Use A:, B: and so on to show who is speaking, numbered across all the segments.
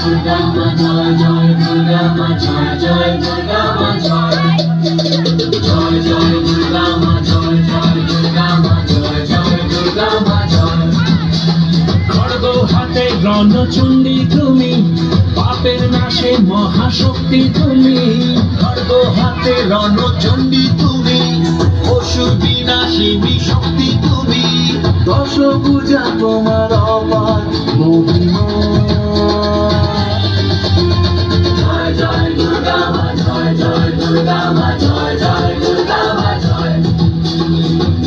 A: দুর্গা মা জয় জয় দুর্গা মা জয় জয় দুর্গা মা জয় জয় জয় দুর্গা মা জয় জয় দুর্গা মা জয় জয় দুর্গা মা জয়।
B: খড়গ হাতে রণচণ্ডী তুমি, পাপের নাশে মহাশক্তি তুমি।
C: খড়গ হাতে রণচণ্ডী তুমি, অসুর বিনাশিনী শক্তি তুমি। দশভুজা তোমার অপার মহিমা।
A: জয় জয় দুর্গা মা জয় জয় দুর্গা মা জয় জয় দুর্গা মা জয়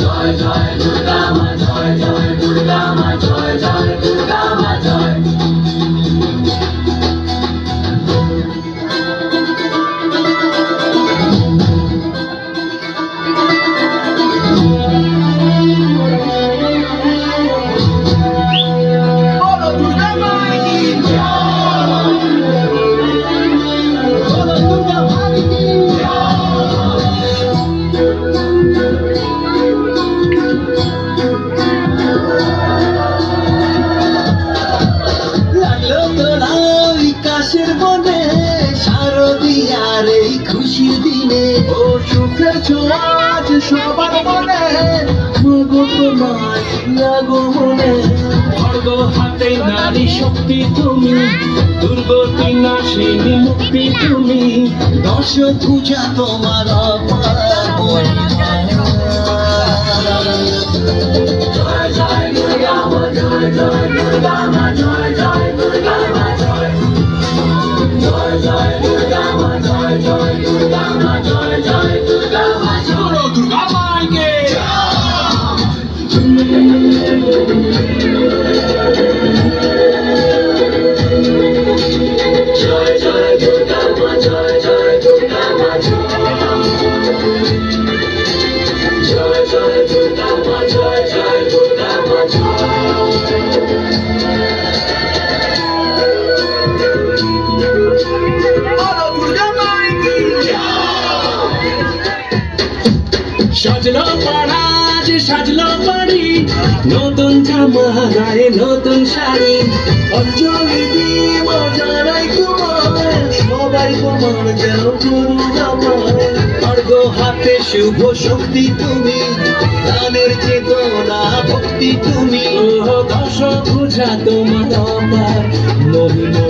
A: জয় জয় দুর্গা মা জয় জয় দুর্গা মা জয় জয় দুর্গা মা জয়।
C: খুশির দিনে ও সুখের ছোঁয়াজ সবার মনে, মগো তোমায় আগমনে।
B: খড়গ হাতে নারী শক্তি তুমি, দুর্গতি নাশিনী মুক্তি তুমি।
C: দশভুজা তোমার অপার মহিমা।
A: জয় জয় দুর্গা মা জয় জয় দুর্গা মা জয় জয় দুর্গা মা জয় জয় জয় দুর্গা মা জয় জয় দুর্গা মা জয় জয় দুর্গা মা জয়।
B: দুর্গা মাইকে
A: জয় জয় দুর্গা মা জয় জয় দুর্গা মা জয় জয় জয় দুর্গা মা জয় জয় দুর্গা মা
B: সাজলো পাড়া যে সাজলো বাড়ি, নতুন জামা গায়ে নতুন শাড়ি।
C: অঞ্জলি দিব জানাই তোমার, সবাই তোমার যেন গুরু আমার। খড়গ হাতে শুভ শক্তি তুমি, দানের চেতনা ভক্তি তুমি।
B: ও দশভুজা তোমার অপার মহিমা।